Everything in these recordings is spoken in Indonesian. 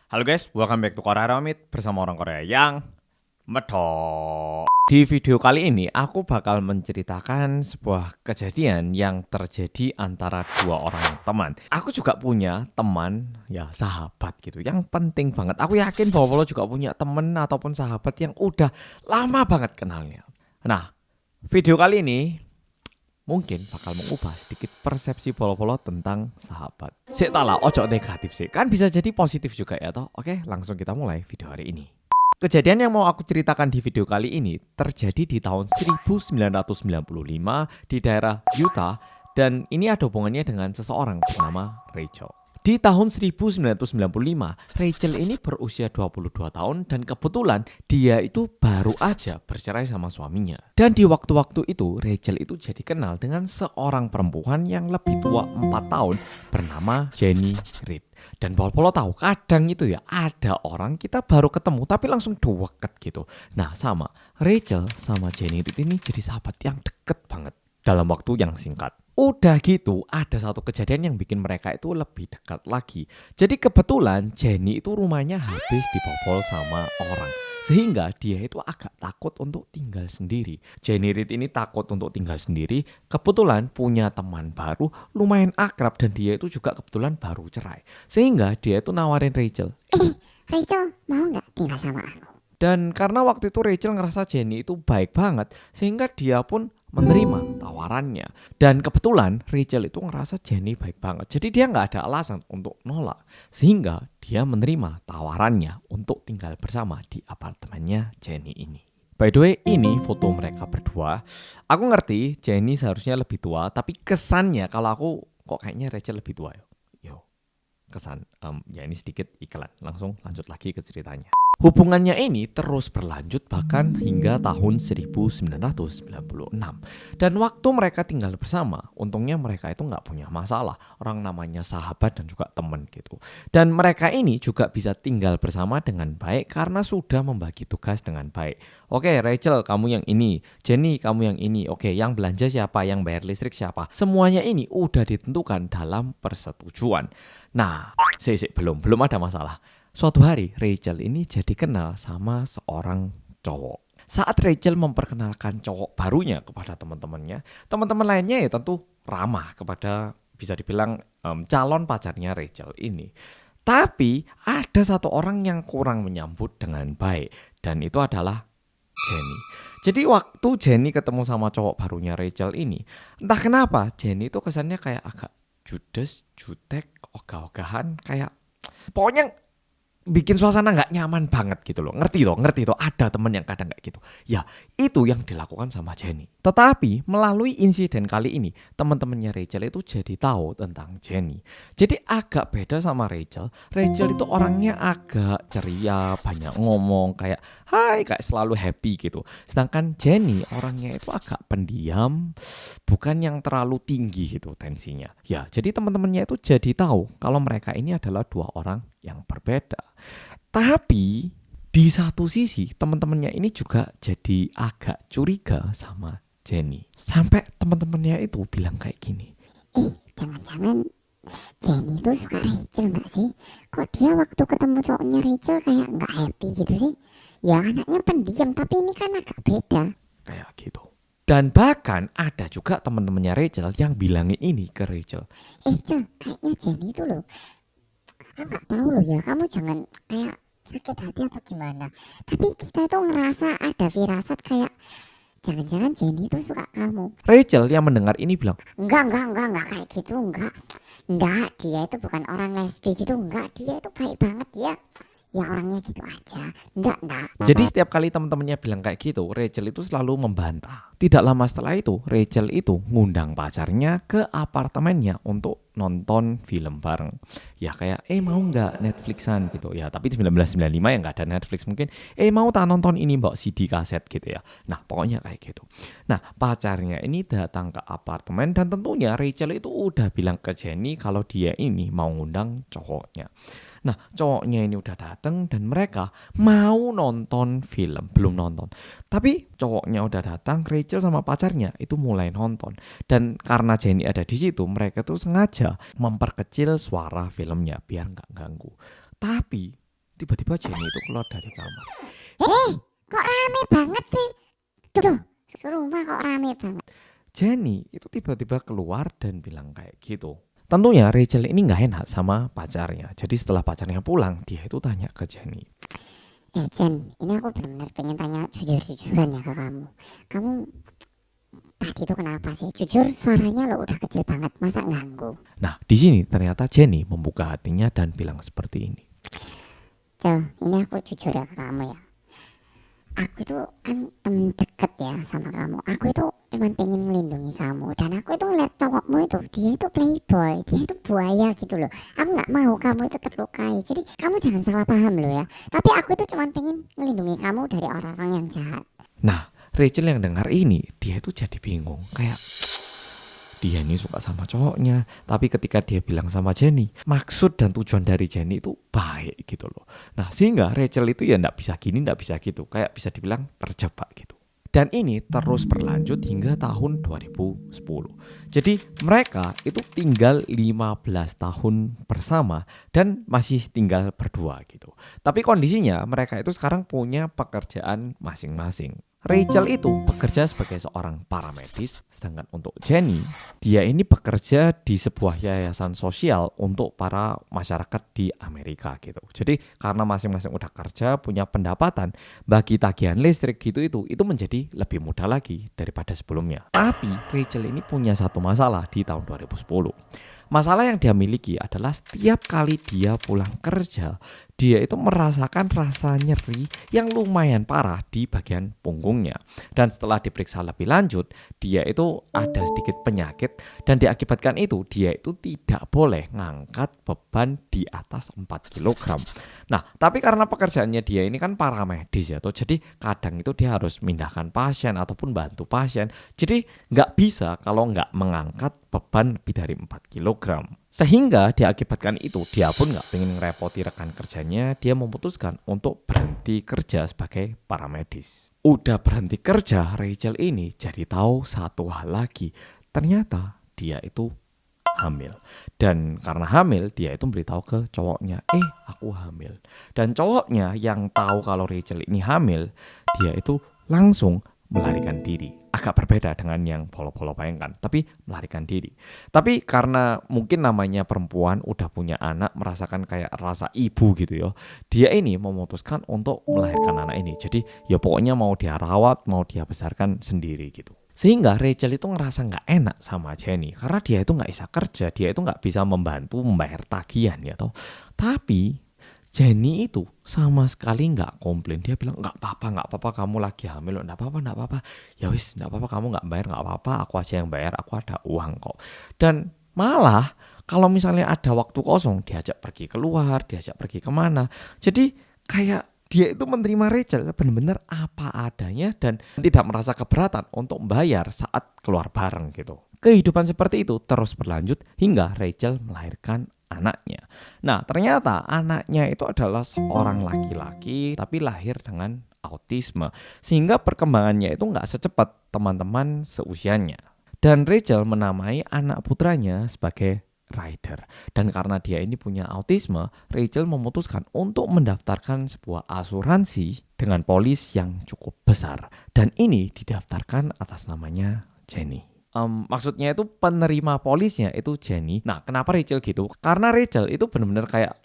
Halo guys, welcome back to Korea Ramit bersama orang Korea yang medok. Di video kali ini aku bakal menceritakan sebuah kejadian yang terjadi antara dua orang teman. Aku juga punya teman, ya sahabat gitu, yang penting banget. Aku yakin bahwa lo juga punya teman ataupun sahabat yang udah lama banget kenalnya. Nah, video kali ini mungkin bakal mengubah sedikit persepsi polo-polo tentang sahabat. Sik tak lah, ojo negatif sih. Kan bisa jadi positif juga ya toh. Oke, langsung kita mulai video hari ini. Kejadian yang mau aku ceritakan di video kali ini terjadi di tahun 1995 di daerah Utah dan ini ada hubungannya dengan seseorang bernama Rachel. Di tahun 1995, Rachel ini berusia 22 tahun dan kebetulan dia itu baru aja bercerai sama suaminya. Dan di waktu-waktu itu, Rachel itu jadi kenal dengan seorang perempuan yang lebih tua 4 tahun bernama Jenny Reed. Dan Polo tahu kadang itu ya ada orang kita baru ketemu tapi langsung deket gitu. Nah sama, Rachel sama Jenny Reed ini jadi sahabat yang deket banget dalam waktu yang singkat. Udah gitu, ada satu kejadian yang bikin mereka itu lebih dekat lagi. Jadi kebetulan Jenny itu rumahnya habis dibobol sama orang. Sehingga dia itu agak takut untuk tinggal sendiri. Jenny Reed ini takut untuk tinggal sendiri. Kebetulan punya teman baru, lumayan akrab dan dia itu juga kebetulan baru cerai. Sehingga dia itu nawarin Rachel. Rachel, mau nggak tinggal sama aku? Dan karena waktu itu Rachel ngerasa Jenny itu baik banget, sehingga dia pun menerima tawarannya. Dan kebetulan Rachel itu ngerasa Jenny baik banget, jadi dia nggak ada alasan untuk nolak. Sehingga dia menerima tawarannya untuk tinggal bersama di apartemennya Jenny ini. By the way, ini foto mereka berdua. Aku ngerti Jenny seharusnya lebih tua, tapi kesannya kalau aku kok kayaknya Rachel lebih tua. Yo, kesan. Ya ini sedikit iklan. Langsung lanjut lagi ke ceritanya. Hubungannya ini terus berlanjut bahkan hingga tahun 1996. Dan waktu mereka tinggal bersama, untungnya mereka itu nggak punya masalah. Orang namanya sahabat dan juga teman gitu. Dan mereka ini juga bisa tinggal bersama dengan baik karena sudah membagi tugas dengan baik. Oke, Rachel kamu yang ini, Jenny kamu yang ini. Oke, yang belanja siapa, yang bayar listrik siapa. Semuanya ini udah ditentukan dalam persetujuan. Nah, belum ada masalah. Suatu hari Rachel ini jadi kenal sama seorang cowok. Saat Rachel memperkenalkan cowok barunya kepada teman-temannya, teman-teman lainnya ya tentu ramah kepada bisa dibilang calon pacarnya Rachel ini. Tapi ada satu orang yang kurang menyambut dengan baik dan itu adalah Jenny. Jadi waktu Jenny ketemu sama cowok barunya Rachel ini, entah kenapa Jenny itu kesannya kayak agak judes, jutek, ogah-ogahan, kayak pokoknya bikin suasana nggak nyaman banget gitu loh. Ngerti toh, ada temen yang kadang kayak gitu. Ya, itu yang dilakukan sama Jenny. Tetapi melalui insiden kali ini, teman-temannya Rachel itu jadi tahu tentang Jenny. Jadi agak beda sama Rachel. Rachel itu orangnya agak ceria, banyak ngomong, kayak hai, kayak selalu happy gitu. Sedangkan Jenny orangnya itu agak pendiam, bukan yang terlalu tinggi gitu tensinya. Ya, jadi teman-temannya itu jadi tahu kalau mereka ini adalah dua orang yang berbeda. Tapi di satu sisi teman-temannya ini juga jadi agak curiga sama Jenny. Sampai teman-temannya itu bilang kayak gini. Jangan-jangan Jenny itu suka Rachel nggak sih? Kok dia waktu ketemu cowoknya Rachel kayak nggak happy gitu sih? Ya anaknya pendiam, tapi ini kan agak beda. Kayak gitu. Dan bahkan ada juga teman-temannya Rachel yang bilangin ini ke Rachel. Rachel, kayaknya Jenny itu loh. Aku nggak tahu loh ya, kamu jangan kayak sakit hati atau gimana. Tapi kita itu ngerasa ada firasat kayak jangan-jangan Jenny itu suka kamu. Rachel yang mendengar ini bilang, Enggak kayak gitu, enggak, dia itu bukan orang lesbi gitu, enggak, dia itu baik banget dia. Ya orangnya gitu aja, enggak. jadi setiap kali teman-temannya bilang kayak gitu, Rachel itu selalu membantah. Tidak lama setelah itu, Rachel itu ngundang pacarnya ke apartemennya untuk nonton film bareng. Ya kayak, mau nggak Netflixan gitu ya. Tapi 1995 ya nggak ada Netflix mungkin. Mau tak nonton ini mbak CD kaset gitu ya. Nah pokoknya kayak gitu. Nah pacarnya ini datang ke apartemen dan tentunya Rachel itu udah bilang ke Jenny kalau dia ini mau ngundang cowoknya. Nah cowoknya ini udah datang dan mereka mau nonton film, belum nonton. Tapi cowoknya udah datang, Rachel sama pacarnya itu mulai nonton. Dan karena Jenny ada di situ, mereka tuh sengaja memperkecil suara filmnya biar nggak ganggu. Tapi tiba-tiba Jenny itu keluar dari kamar. Kok rame banget sih? Tuh, rumah kok rame banget. Jenny itu tiba-tiba keluar dan bilang kayak gitu. Tentunya Rachel ini nggak enak sama pacarnya. Jadi setelah pacarnya pulang, dia itu tanya ke Jenny. Jen, ini aku benar-benar pengen tanya jujur-jujuran ya ke kamu. Kamu tadi itu kenapa sih? Jujur suaranya lo udah kecil banget, masa ganggu? Nah, di sini ternyata Jenny membuka hatinya dan bilang seperti ini. Ini aku jujur ya ke kamu ya. Aku itu kan temen deket ya sama kamu. Aku itu cuman pengen melindungi kamu. Dan aku itu ngeliat cowokmu itu, dia itu playboy, dia itu buaya gitu loh. Aku gak mau kamu itu terlukai. Jadi kamu jangan salah paham loh ya. Tapi aku itu cuman pengen melindungi kamu dari orang-orang yang jahat. Nah, Rachel yang dengar ini, dia itu jadi bingung. Kayak dia ini suka sama cowoknya, tapi ketika dia bilang sama Jenny, maksud dan tujuan dari Jenny itu baik gitu loh. Nah, sehingga Rachel itu ya nggak bisa gini, nggak bisa gitu, kayak bisa dibilang terjebak gitu. Dan ini terus berlanjut hingga tahun 2010. Jadi mereka itu tinggal 15 tahun bersama dan masih tinggal berdua gitu. Tapi kondisinya mereka itu sekarang punya pekerjaan masing-masing. Rachel itu bekerja sebagai seorang paramedis, sedangkan untuk Jenny, dia ini bekerja di sebuah yayasan sosial untuk para masyarakat di Amerika gitu. Jadi karena masing-masing udah kerja, punya pendapatan, bagi tagihan listrik gitu itu menjadi lebih mudah lagi daripada sebelumnya. Tapi Rachel ini punya satu masalah di tahun 2010. Masalah yang dia miliki adalah setiap kali dia pulang kerja, dia itu merasakan rasa nyeri yang lumayan parah di bagian punggungnya. Dan setelah diperiksa lebih lanjut, dia itu ada sedikit penyakit dan diakibatkan itu dia itu tidak boleh ngangkat beban di atas 4 kg. Nah, tapi karena pekerjaannya dia ini kan paramedis ya, jadi kadang itu dia harus mindahkan pasien ataupun bantu pasien. Jadi nggak bisa kalau nggak mengangkat beban lebih dari 4 kg. Sehingga diakibatkan itu dia pun nggak pengen ngerepoti rekan kerjanya, dia memutuskan untuk berhenti kerja sebagai paramedis. Udah berhenti kerja, Rachel ini jadi tahu satu hal lagi. Ternyata dia itu hamil. Dan karena hamil, dia itu beritahu ke cowoknya, aku hamil. Dan cowoknya yang tahu kalau Rachel ini hamil, dia itu langsung melarikan diri. Agak berbeda dengan yang polo-polo bayangkan, tapi melarikan diri. Tapi karena mungkin namanya perempuan udah punya anak, merasakan kayak rasa ibu gitu ya, dia ini memutuskan untuk melahirkan anak ini. Jadi ya pokoknya mau dia rawat, mau dia besarkan sendiri gitu. Sehingga Rachel itu ngerasa nggak enak sama Jenny karena dia itu nggak bisa kerja, dia itu nggak bisa membantu membayar tagihan ya toh. Tapi Jenny itu sama sekali nggak komplain. Dia bilang nggak apa-apa kamu lagi hamil, nggak apa-apa. Ya wis nggak apa-apa kamu nggak bayar nggak apa-apa, aku aja yang bayar, aku ada uang kok. Dan malah kalau misalnya ada waktu kosong diajak pergi keluar, diajak pergi kemana. Jadi kayak dia itu menerima Rachel benar-benar apa adanya dan tidak merasa keberatan untuk membayar saat keluar bareng gitu. Kehidupan seperti itu terus berlanjut hingga Rachel melahirkan anaknya. Nah, ternyata anaknya itu adalah seorang laki-laki tapi lahir dengan autisme. Sehingga perkembangannya itu nggak secepat teman-teman seusianya. Dan Rachel menamai anak putranya sebagai Ryder. Dan karena dia ini punya autisme, Rachel memutuskan untuk mendaftarkan sebuah asuransi dengan polis yang cukup besar. Dan ini didaftarkan atas namanya Jenny. Maksudnya itu penerima polisnya itu Jenny. Nah, kenapa Rachel gitu? Karena Rachel itu benar-benar kayak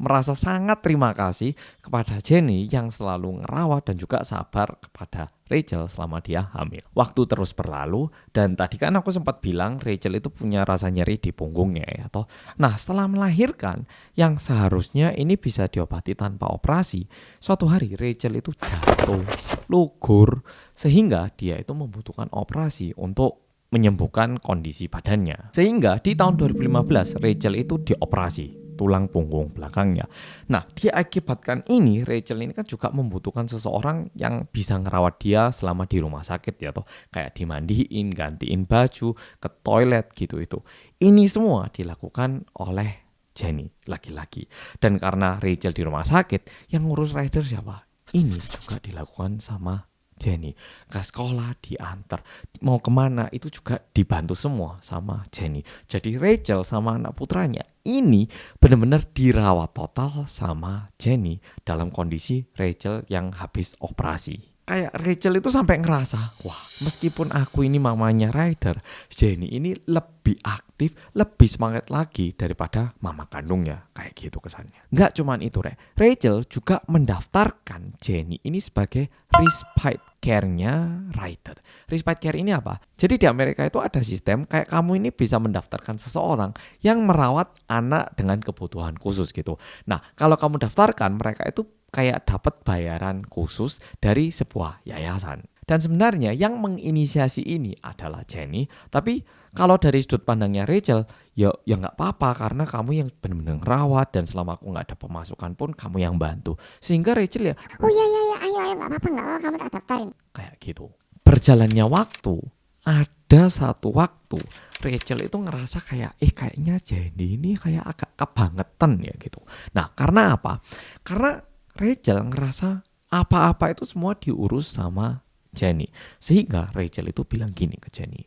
merasa sangat terima kasih kepada Jenny yang selalu ngerawat dan juga sabar kepada Rachel selama dia hamil. Waktu terus berlalu dan tadi kan aku sempat bilang Rachel itu punya rasa nyeri di punggungnya ya toh. Nah, setelah melahirkan yang seharusnya ini bisa diobati tanpa operasi, suatu hari Rachel itu jatuh, lugur sehingga dia itu membutuhkan operasi untuk menyembuhkan kondisi badannya. Sehingga di tahun 2015 Rachel itu dioperasi tulang punggung belakangnya. Nah, diakibatkan ini Rachel ini kan juga membutuhkan seseorang yang bisa ngerawat dia selama di rumah sakit ya toh. Kayak dimandiin, gantiin baju, ke toilet gitu itu. Ini semua dilakukan oleh Jenny laki-laki. Dan karena Rachel di rumah sakit, yang ngurus Ryder siapa? Ini juga dilakukan sama Jenny. Ke sekolah diantar, mau kemana itu juga dibantu semua sama Jenny. Jadi Rachel sama anak putranya ini benar-benar dirawat total sama Jenny dalam kondisi Rachel yang habis operasi. Kayak Rachel itu sampai ngerasa, wah meskipun aku ini mamanya Ryder, Jenny ini lebih aktif, lebih semangat lagi daripada mama kandungnya. Kayak gitu kesannya. Nggak cuman itu, Rachel juga mendaftarkan Jenny ini sebagai respite care-nya Ryder. Respite care ini apa? Jadi di Amerika itu ada sistem kayak kamu ini bisa mendaftarkan seseorang yang merawat anak dengan kebutuhan khusus gitu. Nah, kalau kamu daftarkan, mereka itu kayak dapat bayaran khusus dari sebuah yayasan. Dan sebenarnya yang menginisiasi ini adalah Jenny, tapi kalau dari sudut pandangnya Rachel, ya nggak apa-apa karena kamu yang benar-benar ngerawat dan selama aku nggak ada pemasukan pun kamu yang bantu. Sehingga Rachel ya, Oh iya ayo nggak apa-apa kamu tak daftarin. kayak gitu. Berjalannya waktu, ada satu waktu Rachel itu ngerasa kayak kayaknya Jenny ini kayak agak kebangetan ya gitu. Nah, karena apa? Karena Rachel ngerasa apa-apa itu semua diurus sama Jenny. Sehingga Rachel itu bilang gini ke Jenny.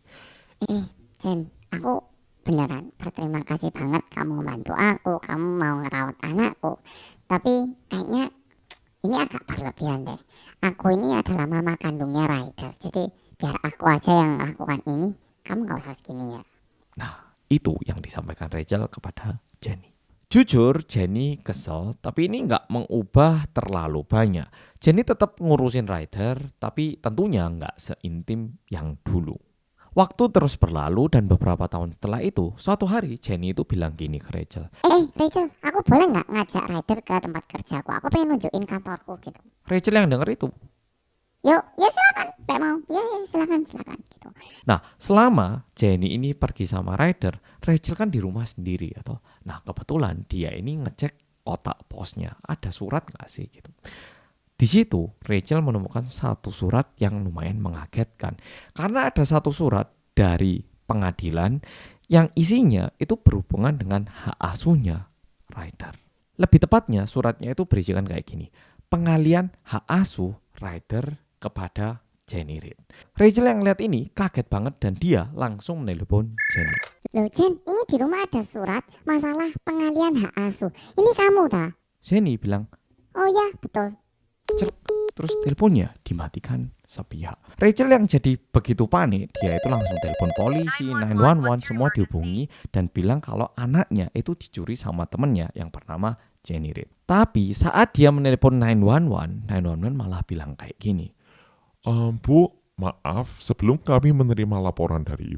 Jen, aku beneran berterima kasih banget kamu bantu aku, kamu mau ngerawat anakku. Tapi kayaknya ini agak berlebihan deh. Aku ini adalah mama kandungnya Ryder, jadi biar aku aja yang lakukan ini, kamu gak usah segini ya. Nah, itu yang disampaikan Rachel kepada Jenny. Jujur Jenny kesel, tapi ini nggak mengubah terlalu banyak. Jenny tetap ngurusin Ryder, tapi tentunya nggak seintim yang dulu. Waktu terus berlalu dan beberapa tahun setelah itu, suatu hari Jenny itu bilang gini ke Rachel. Rachel, aku boleh nggak ngajak Ryder ke tempat kerjaku? Aku pengen nunjukin kantorku gitu. Rachel yang denger itu. Yuk, ya silakan, nggak mau. Ya silakan gitu. Nah, selama Jenny ini pergi sama Ryder, Rachel kan di rumah sendiri ya toh. Nah, kebetulan dia ini ngecek kotak posnya, ada surat nggak sih gitu. Di situ Rachel menemukan satu surat yang lumayan mengagetkan. Karena ada satu surat dari pengadilan yang isinya itu berhubungan dengan hak asuhnya Ryder. Lebih tepatnya suratnya itu berisikan kayak gini. Pengalian hak asuh Ryder kepada Jenny Reed. Rachel yang lihat ini kaget banget dan dia langsung menelpon Jenny. Loh Jen, ini di rumah ada surat masalah pengalian hak asuh. Ini kamu ta? Jenny bilang, Oh ya, betul. cek, terus teleponnya dimatikan sepihak. Rachel yang jadi begitu panik, dia itu langsung telepon polisi, 911 semua dihubungi dan bilang kalau anaknya itu dicuri sama temennya yang bernama Jenny Reed. Tapi saat dia menelpon 911 malah bilang kayak gini. Bu, maaf, sebelum kami menerima laporan dari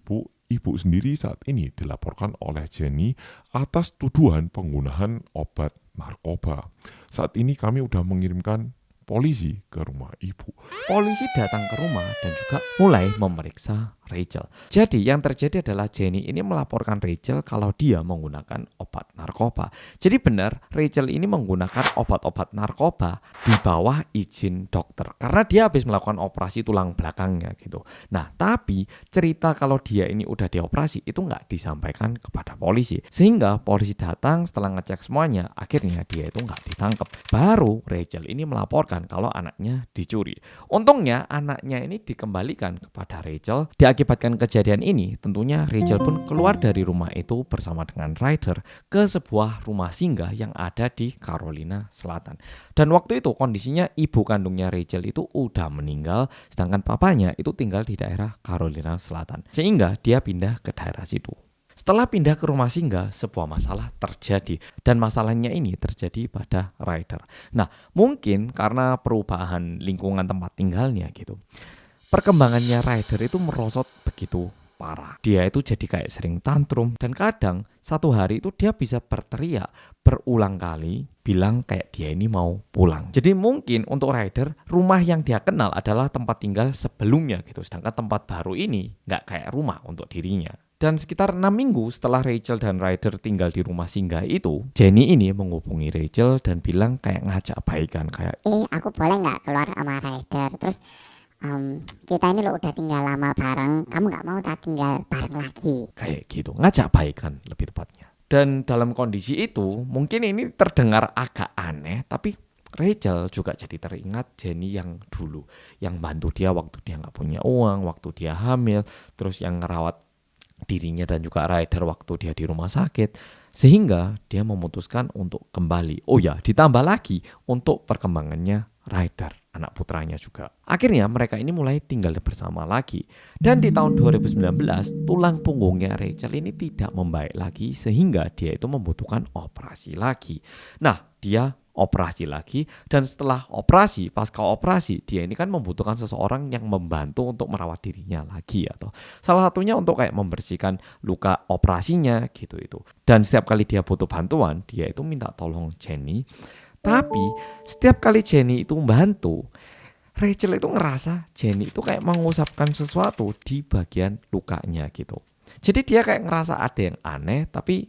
Ibu sendiri saat ini dilaporkan oleh Jenny atas tuduhan penggunaan obat narkoba. Saat ini kami sudah mengirimkan polisi ke rumah Ibu. Polisi datang ke rumah dan juga mulai memeriksa Rachel. Jadi yang terjadi adalah Jenny ini melaporkan Rachel kalau dia menggunakan obat narkoba. Jadi benar Rachel ini menggunakan obat-obat narkoba di bawah izin dokter. Karena dia habis melakukan operasi tulang belakangnya gitu. Nah tapi cerita kalau dia ini udah dioperasi itu nggak disampaikan kepada polisi. Sehingga polisi datang setelah ngecek semuanya, akhirnya dia itu nggak ditangkap. Baru Rachel ini melaporkan kalau anaknya dicuri. Untungnya anaknya ini dikembalikan kepada Rachel. Diakibatkan kejadian ini, tentunya Rachel pun keluar dari rumah itu bersama dengan Ryder ke sebuah rumah singgah yang ada di Carolina Selatan. Dan waktu itu kondisinya ibu kandungnya Rachel itu udah meninggal, sedangkan papanya itu tinggal di daerah Carolina Selatan. Sehingga dia pindah ke daerah situ. Setelah pindah ke rumah singgah, sebuah masalah terjadi. Dan masalahnya ini terjadi pada Ryder. Nah, mungkin karena perubahan lingkungan tempat tinggalnya gitu. Perkembangannya Ryder itu merosot begitu parah. Dia itu jadi kayak sering tantrum. Dan kadang satu hari itu dia bisa berteriak berulang kali bilang kayak dia ini mau pulang. Jadi mungkin untuk Ryder, rumah yang dia kenal adalah tempat tinggal sebelumnya gitu. Sedangkan tempat baru ini nggak kayak rumah untuk dirinya. Dan sekitar 6 minggu setelah Rachel dan Ryder tinggal di rumah singgah itu, Jenny ini menghubungi Rachel dan bilang kayak ngajak baikan. Kayak, Aku boleh nggak keluar sama Ryder? Terus kita ini lo udah tinggal lama bareng, kamu nggak mau tak tinggal bareng lagi? kayak gitu, ngajak baikan lebih tepatnya. Dan dalam kondisi itu, mungkin ini terdengar agak aneh, tapi Rachel juga jadi teringat Jenny yang dulu, yang bantu dia waktu dia nggak punya uang, waktu dia hamil, terus yang ngerawat dirinya dan juga Ryder waktu dia di rumah sakit, sehingga dia memutuskan untuk kembali. Oh ya, ditambah lagi untuk perkembangannya Ryder, anak putranya juga. Akhirnya mereka ini mulai tinggal bersama lagi. Dan di tahun 2019, tulang punggungnya Rachel ini tidak membaik lagi sehingga dia itu membutuhkan operasi lagi. Nah, dia operasi lagi, dan setelah operasi, pasca operasi, dia ini kan membutuhkan seseorang yang membantu untuk merawat dirinya lagi, atau salah satunya untuk kayak membersihkan luka operasinya gitu itu. Dan setiap kali dia butuh bantuan, dia itu minta tolong Jenny. Tapi setiap kali Jenny itu membantu, Rachel itu ngerasa Jenny itu kayak mengusapkan sesuatu di bagian lukanya gitu. Jadi dia kayak ngerasa ada yang aneh, tapi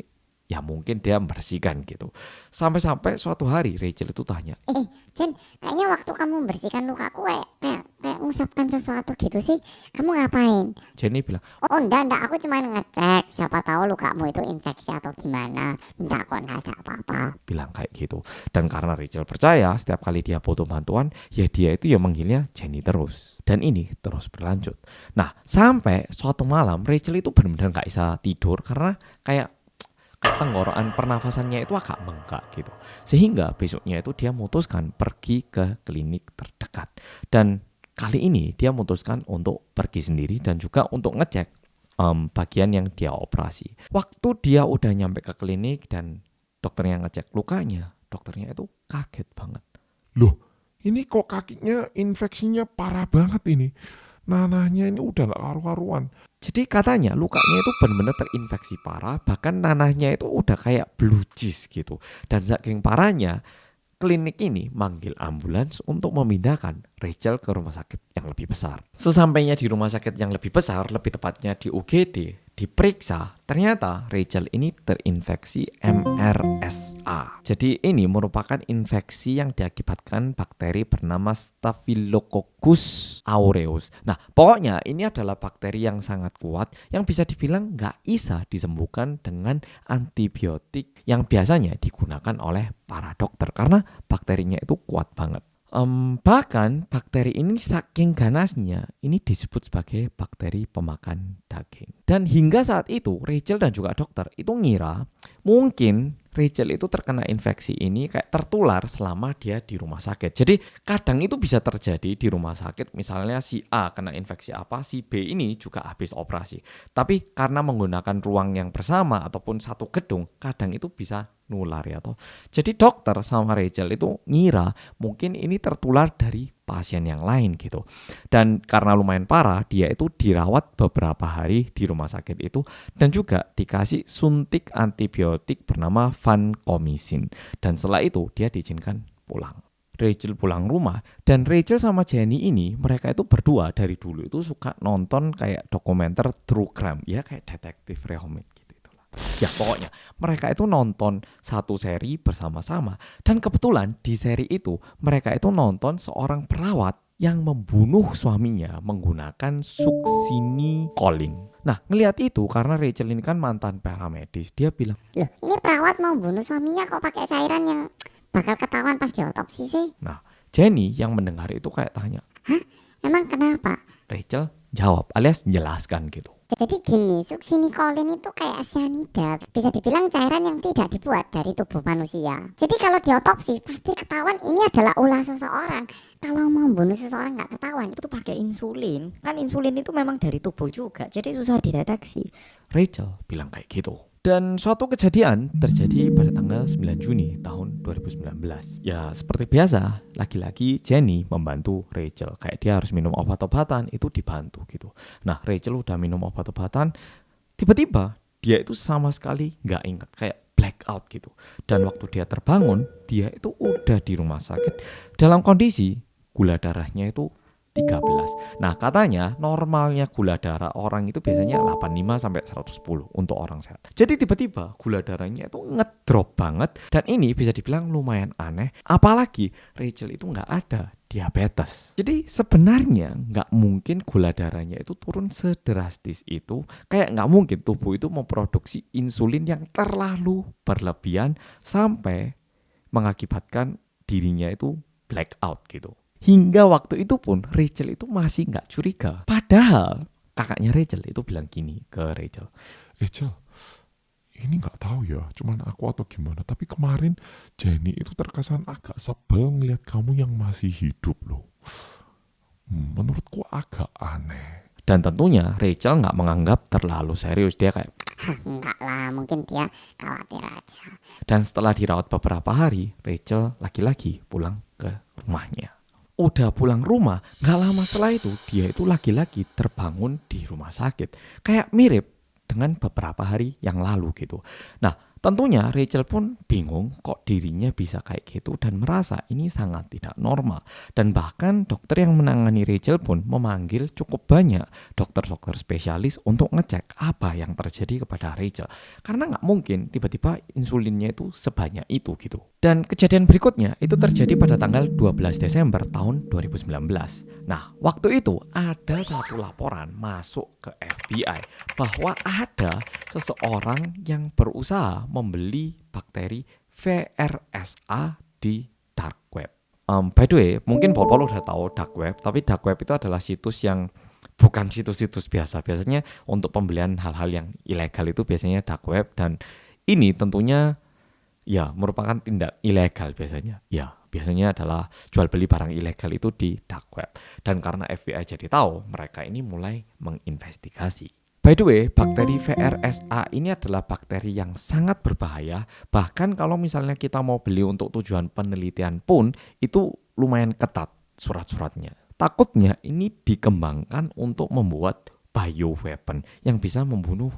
ya mungkin dia membersihkan gitu. Sampai-sampai suatu hari Rachel itu tanya, Jen, kayaknya waktu kamu membersihkan lukaku kayak ngusapkan sesuatu gitu sih. Kamu ngapain? Jenny bilang, Oh enggak, aku cuma ngecek. Siapa tahu lukamu itu infeksi atau gimana. Enggak kok, enggak ada apa-apa. bilang kayak gitu. Dan karena Rachel percaya setiap kali dia butuh bantuan, ya dia itu ya manggilnya Jenny terus. Dan ini terus berlanjut. Nah, sampai suatu malam Rachel itu benar-benar gak bisa tidur karena kayak tenggorokan pernafasannya itu agak bengkak gitu. Sehingga besoknya itu dia memutuskan pergi ke klinik terdekat. Dan kali ini dia memutuskan untuk pergi sendiri dan juga untuk ngecek bagian yang dia operasi. Waktu dia udah nyampe ke klinik dan dokternya ngecek lukanya, dokternya itu kaget banget. Loh, ini kok kakinya infeksinya parah banget ini. Nanahnya ini udah gak karu-karuan. Jadi katanya lukanya itu benar-benar terinfeksi parah, bahkan nanahnya itu udah kayak blue cheese gitu. Dan saking parahnya, klinik ini manggil ambulans untuk memindahkan Rachel ke rumah sakit yang lebih besar. Sesampainya di rumah sakit yang lebih besar, lebih tepatnya di UGD, diperiksa, ternyata Rachel ini terinfeksi MRSA. Jadi ini merupakan infeksi yang diakibatkan bakteri bernama Staphylococcus aureus. Nah, pokoknya ini adalah bakteri yang sangat kuat yang bisa dibilang nggak bisa disembuhkan dengan antibiotik yang biasanya digunakan oleh para dokter karena bakterinya itu kuat banget. Bahkan bakteri ini saking ganasnya ini disebut sebagai bakteri pemakan daging. Dan hingga saat itu Rachel dan juga dokter itu ngira mungkin Rachel itu terkena infeksi ini kayak tertular selama dia di rumah sakit. Jadi kadang itu bisa terjadi di rumah sakit, misalnya si A kena infeksi apa, si B ini juga habis operasi. Tapi karena menggunakan ruang yang bersama ataupun satu gedung, kadang itu bisa nular ya toh. Jadi dokter sama Rachel itu ngira mungkin ini tertular dari pasien yang lain gitu. Dan karena lumayan parah, dia itu dirawat beberapa hari di rumah sakit itu dan juga dikasih suntik antibiotik bernama vancomycin. Dan setelah itu dia diizinkan pulang. Rachel pulang rumah dan Rachel sama Jenny ini mereka itu berdua dari dulu itu suka nonton kayak dokumenter true crime ya kayak detektif Rehomet gitu itulah. Ya pokoknya mereka itu nonton satu seri bersama-sama dan kebetulan di seri itu mereka itu nonton seorang perawat yang membunuh suaminya menggunakan succinylcholine. Nah, ngelihat itu karena Rachel ini kan mantan paramedis, dia bilang, Loh, ini perawat mau bunuh suaminya kok pakai cairan yang bakal ketahuan pas diotopsi sih? nah Jenny yang mendengar itu kayak tanya, Emang kenapa? Rachel jawab alias jelaskan gitu. Jadi gini, succinylcholine itu kayak cyanida. Bisa dibilang cairan yang tidak dibuat dari tubuh manusia. Jadi kalau diotopsi pasti ketahuan ini adalah ulah seseorang. Kalau mau bunuh seseorang nggak ketahuan Itu pakai insulin. Kan insulin itu memang dari tubuh juga, jadi susah dideteksi. Rachel bilang kayak gitu. Dan suatu kejadian terjadi pada tanggal 9 Juni tahun 2019. Ya seperti biasa, lagi-lagi Jenny membantu Rachel. Kayak dia harus minum obat-obatan, itu dibantu gitu. Nah Rachel udah minum obat-obatan, tiba-tiba dia itu sama sekali nggak ingat, kayak blackout gitu. Dan waktu dia terbangun, dia itu udah di rumah sakit dalam kondisi gula darahnya itu 13. Nah katanya normalnya gula darah orang itu biasanya 85 sampai 110 untuk orang sehat. Jadi tiba-tiba gula darahnya itu ngedrop banget dan ini bisa dibilang lumayan aneh. Apalagi Rachel itu nggak ada diabetes. Jadi sebenarnya nggak mungkin gula darahnya itu turun sedrastis itu. Kayak nggak mungkin tubuh itu memproduksi insulin yang terlalu berlebihan sampai mengakibatkan dirinya itu black out gitu. Hingga waktu itu pun Rachel itu masih nggak curiga. Padahal kakaknya Rachel itu bilang gini ke Rachel. Cel, ini nggak tahu ya, cuman aku atau gimana. Tapi kemarin Jenny itu terkesan agak sebel ngeliat kamu yang masih hidup loh. Menurutku agak aneh. Dan tentunya Rachel nggak menganggap terlalu serius. Dia kayak, Enggak lah, mungkin dia khawatir aja. dan setelah dirawat beberapa hari, Rachel lagi-lagi pulang ke rumahnya. Udah pulang rumah, gak lama setelah itu dia itu lagi-lagi terbangun di rumah sakit. Kayak mirip dengan beberapa hari yang lalu gitu. Nah, tentunya Rachel pun bingung kok dirinya bisa kayak gitu dan merasa ini sangat tidak normal. Dan bahkan dokter yang menangani Rachel pun memanggil cukup banyak dokter-dokter spesialis untuk ngecek apa yang terjadi kepada Rachel. Karena nggak mungkin tiba-tiba insulinnya itu sebanyak itu gitu. Dan kejadian berikutnya itu terjadi pada tanggal 12 Desember tahun 2019. Nah, waktu itu ada satu laporan masuk ke FBI bahwa ada seseorang yang berusaha membeli bakteri VRSA di dark web. By the way, mungkin Pol udah tahu dark web, tapi dark web itu adalah situs yang bukan situs-situs biasa. Biasanya untuk pembelian hal-hal yang ilegal itu biasanya dark web, dan ini tentunya ya merupakan tindak ilegal biasanya. Ya, biasanya adalah jual beli barang ilegal itu di dark web. Dan karena FBI jadi tahu, mereka ini mulai menginvestigasi. By the way, bakteri VRSA ini adalah bakteri yang sangat berbahaya. Bahkan kalau misalnya kita mau beli untuk tujuan penelitian pun, itu lumayan ketat surat-suratnya. Takutnya ini dikembangkan untuk membuat bioweapon yang bisa membunuh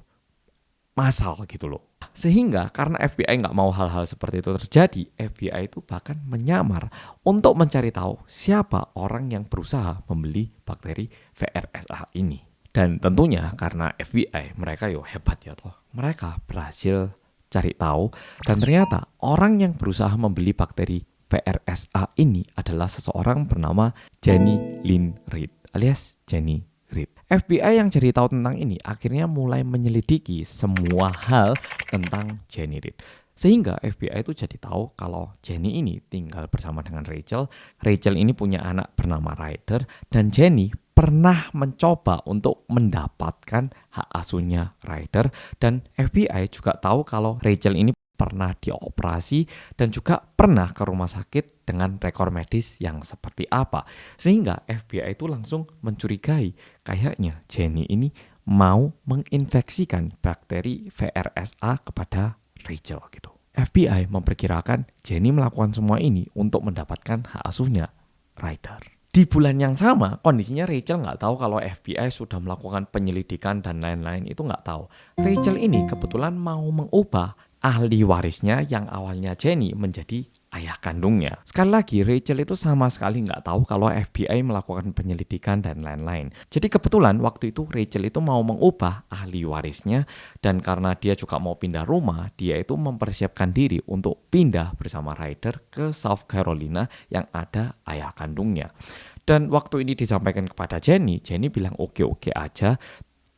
massal gitu loh. Sehingga karena FBI nggak mau hal-hal seperti itu terjadi, FBI itu bahkan menyamar untuk mencari tahu siapa orang yang berusaha membeli bakteri VRSA ini. Dan tentunya karena FBI mereka hebat ya toh. Mereka berhasil cari tahu dan ternyata orang yang berusaha membeli bakteri VRSA ini adalah seseorang bernama Jenny Lynn Reid alias Jenny Reid. FBI yang cari tahu tentang ini akhirnya mulai menyelidiki semua hal tentang Jenny Reid. Sehingga FBI itu jadi tahu kalau Jenny ini tinggal bersama dengan Rachel. Rachel ini punya anak bernama Ryder dan Jenny pernah mencoba untuk mendapatkan hak asuhnya Ryder, dan FBI juga tahu kalau Rachel ini pernah dioperasi dan juga pernah ke rumah sakit dengan rekor medis yang seperti apa. Sehingga FBI itu langsung mencurigai kayaknya Jenny ini mau menginfeksikan bakteri VRSA kepada Rachel gitu. FBI memperkirakan Jenny melakukan semua ini untuk mendapatkan hak asuhnya Ryder. Di bulan yang sama, kondisinya Rachel nggak tahu kalau FBI sudah melakukan penyelidikan dan lain-lain, itu nggak tahu. Rachel ini kebetulan mau mengubah ahli warisnya yang awalnya Jenny menjadi ayah kandungnya. Sekali lagi, Rachel itu sama sekali nggak tahu kalau FBI melakukan penyelidikan dan lain-lain. Jadi kebetulan waktu itu Rachel itu mau mengubah ahli warisnya, dan karena dia juga mau pindah rumah, dia itu mempersiapkan diri untuk pindah bersama Ryder ke South Carolina yang ada ayah kandungnya. Dan waktu ini disampaikan kepada Jenny, Jenny bilang oke-oke aja,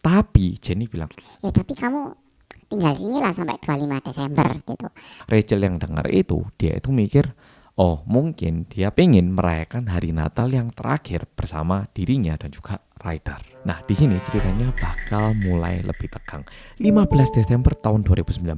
tapi Jenny bilang, Ya tapi kamu tinggal sini lah sampai 25 Desember gitu. Rachel yang dengar itu, dia itu mikir, oh mungkin dia pengen merayakan hari Natal yang terakhir bersama dirinya dan juga Ryder. Nah di sini ceritanya bakal mulai lebih tegang. 15 Desember tahun 2019,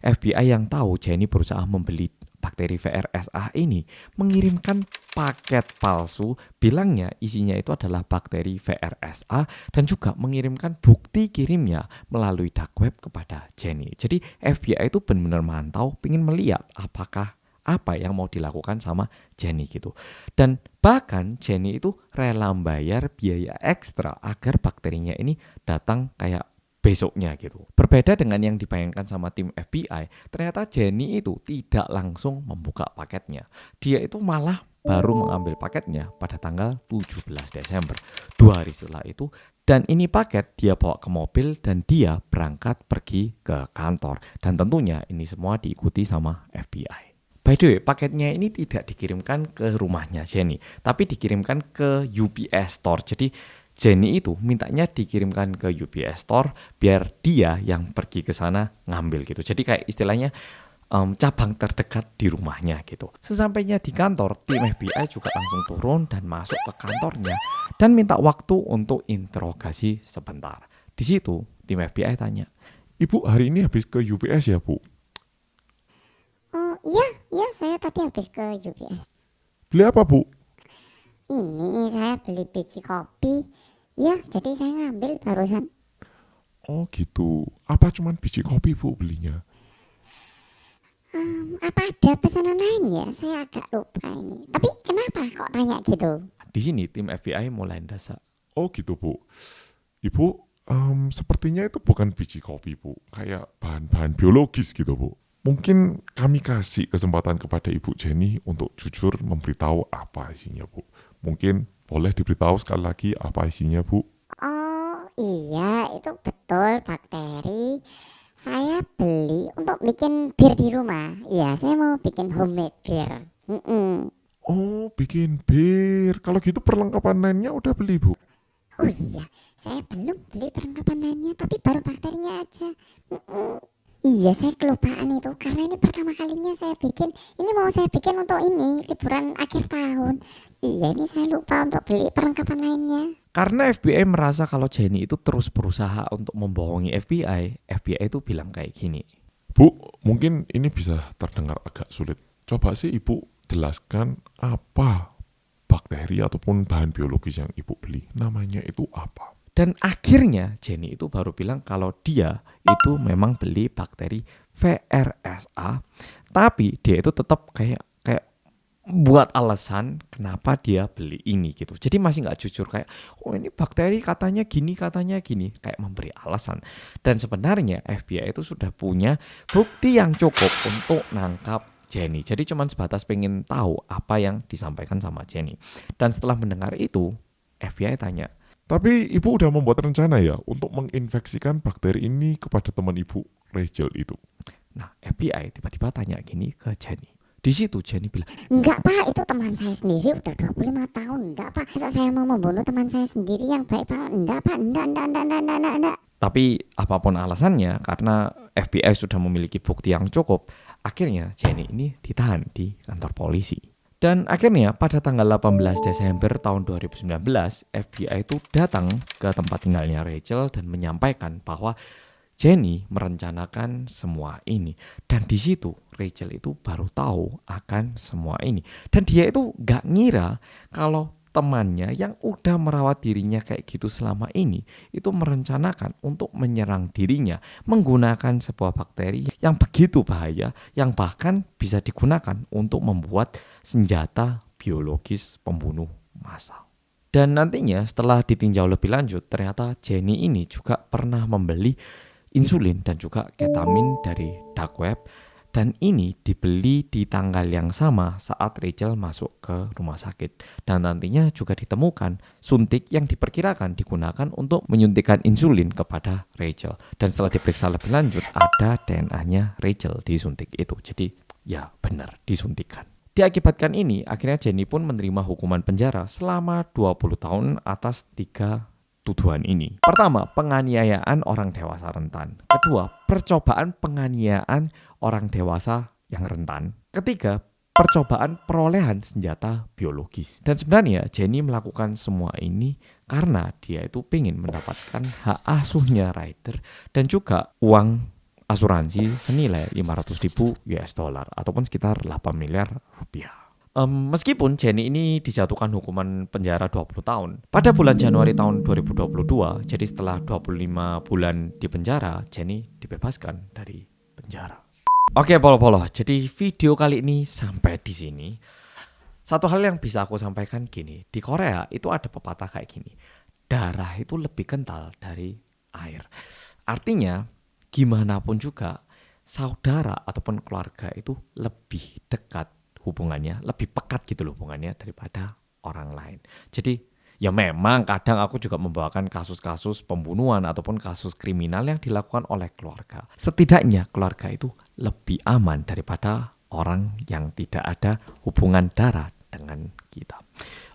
FBI yang tahu Jenny berusaha membeli bakteri VRSA ini mengirimkan paket palsu, bilangnya isinya itu adalah bakteri VRSA, dan juga mengirimkan bukti kirimnya melalui dark web kepada Jenny. Jadi FBI itu benar-benar mantau, pengen melihat apakah apa yang mau dilakukan sama Jenny gitu. Dan bahkan Jenny itu rela bayar biaya ekstra agar bakterinya ini datang kayak besoknya gitu. Berbeda dengan yang dibayangkan sama tim FBI, ternyata Jenny itu tidak langsung membuka paketnya. Dia itu malah baru mengambil paketnya pada tanggal 17 Desember, 2 hari setelah itu. Dan ini paket dia bawa ke mobil dan dia berangkat pergi ke kantor. Dan tentunya ini semua diikuti sama FBI. By the way, paketnya ini tidak dikirimkan ke rumahnya Jenny, tapi dikirimkan ke UPS Store. Jadi Jenny itu mintanya dikirimkan ke UPS Store biar dia yang pergi ke sana ngambil gitu. Jadi kayak istilahnya cabang terdekat di rumahnya gitu. Sesampainya di kantor, tim FBI juga langsung turun dan masuk ke kantornya dan minta waktu untuk interogasi sebentar. Di situ tim FBI tanya, Ibu hari ini habis ke UPS ya, Bu? Oh iya saya tadi habis ke UPS. Beli apa, Bu? Ini saya beli biji kopi. Ya jadi saya ngambil barusan. Oh gitu. Apa cuman biji kopi, Bu, belinya? Apa ada pesanan lain ya? Saya agak lupa ini. Tapi kenapa kok tanya gitu? di sini tim FBI mulai mendesak. Oh gitu, Bu. Ibu, sepertinya itu bukan biji kopi, Bu. Kayak bahan-bahan biologis gitu, Bu. Mungkin kami kasih kesempatan kepada Ibu Jenny untuk jujur memberitahu apa isinya, Bu. Mungkin boleh diberitahu sekali lagi apa isinya, Bu? Oh iya itu betul bakteri. Saya beli untuk bikin bir di rumah. Iya saya mau bikin homemade bir. Oh, bikin bir. Kalau gitu perlengkapan lainnya udah beli, Bu? Oh iya saya belum beli perlengkapan lainnya tapi baru bakterinya aja. Iya saya kelupaan itu karena ini pertama kalinya saya bikin. Ini mau saya bikin untuk ini liburan akhir tahun. Iya ini saya lupa untuk beli perlengkapan lainnya. Karena FBI merasa kalau Jenny itu terus berusaha untuk membohongi FBI itu bilang kayak gini. Bu, mungkin ini bisa terdengar agak sulit. Coba sih Ibu jelaskan apa bakteri ataupun bahan biologis yang Ibu beli. Namanya itu apa? Dan akhirnya Jenny itu baru bilang kalau dia itu memang beli bakteri VRSA, tapi dia itu tetap kayak buat alasan kenapa dia beli ini gitu. Jadi masih nggak jujur kayak, oh ini bakteri katanya gini, kayak memberi alasan. Dan sebenarnya FBI itu sudah punya bukti yang cukup untuk nangkap Jenny. Jadi cuma sebatas pengen tahu apa yang disampaikan sama Jenny. Dan setelah mendengar itu, FBI tanya, Tapi Ibu udah membuat rencana ya untuk menginfeksikan bakteri ini kepada teman Ibu, Rachel itu. nah FBI tiba-tiba tanya gini ke Jenny. Di situ Jenny bilang, Enggak pak, itu teman saya sendiri udah 25 tahun. Enggak pak, masa saya mau membunuh teman saya sendiri yang baik banget. Enggak pak, enggak. tapi apapun alasannya, karena FBI sudah memiliki bukti yang cukup, akhirnya Jenny ini ditahan di kantor polisi. Dan akhirnya pada tanggal 18 Desember tahun 2019, FBI itu datang ke tempat tinggalnya Rachel dan menyampaikan bahwa Jenny merencanakan semua ini. Dan di situ Rachel itu baru tahu akan semua ini. Dan dia itu gak ngira kalau temannya yang udah merawat dirinya kayak gitu selama ini itu merencanakan untuk menyerang dirinya menggunakan sebuah bakteri yang begitu bahaya, yang bahkan bisa digunakan untuk membuat senjata biologis pembunuh massal. Dan nantinya setelah ditinjau lebih lanjut, ternyata Jenny ini juga pernah membeli insulin dan juga ketamin dari dark web, dan ini dibeli di tanggal yang sama saat Rachel masuk ke rumah sakit. Dan nantinya juga ditemukan suntik yang diperkirakan digunakan untuk menyuntikkan insulin kepada Rachel. Dan setelah diperiksa lebih lanjut, ada DNA-nya Rachel di suntik itu. Jadi ya benar disuntikkan. Diakibatkan ini, akhirnya Jenny pun menerima hukuman penjara selama 20 tahun atas 3 tuduhan ini. Pertama, penganiayaan orang dewasa rentan. Kedua, percobaan penganiayaan orang dewasa yang rentan. Ketiga, percobaan perolehan senjata biologis. Dan sebenarnya Jenny melakukan semua ini karena dia itu ingin mendapatkan hak asuhnya Ryder dan juga uang asuransi senilai 500.000 US dollar ataupun sekitar 8 miliar rupiah. Meskipun Jenny ini dijatuhkan hukuman penjara 20 tahun, pada bulan Januari tahun 2022, jadi setelah 25 bulan di penjara, Jenny dibebaskan dari penjara. Oke, Polo-Polo, jadi video kali ini sampai di sini. Satu hal yang bisa aku sampaikan gini, di Korea itu ada pepatah kayak gini, darah itu lebih kental dari air. Artinya, gimana pun juga, saudara ataupun keluarga itu lebih dekat hubungannya, lebih pekat gitu loh hubungannya daripada orang lain. Jadi ya memang kadang aku juga membawakan kasus-kasus pembunuhan ataupun kasus kriminal yang dilakukan oleh keluarga. Setidaknya keluarga itu lebih aman daripada orang yang tidak ada hubungan darah dengan kita.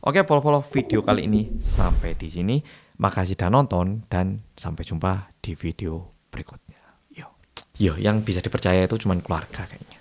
Oke, Polo-Polo, video kali ini sampai di sini. Makasih sudah nonton dan sampai jumpa di video berikutnya. Yo, yang bisa dipercaya itu cuma keluarga kayaknya.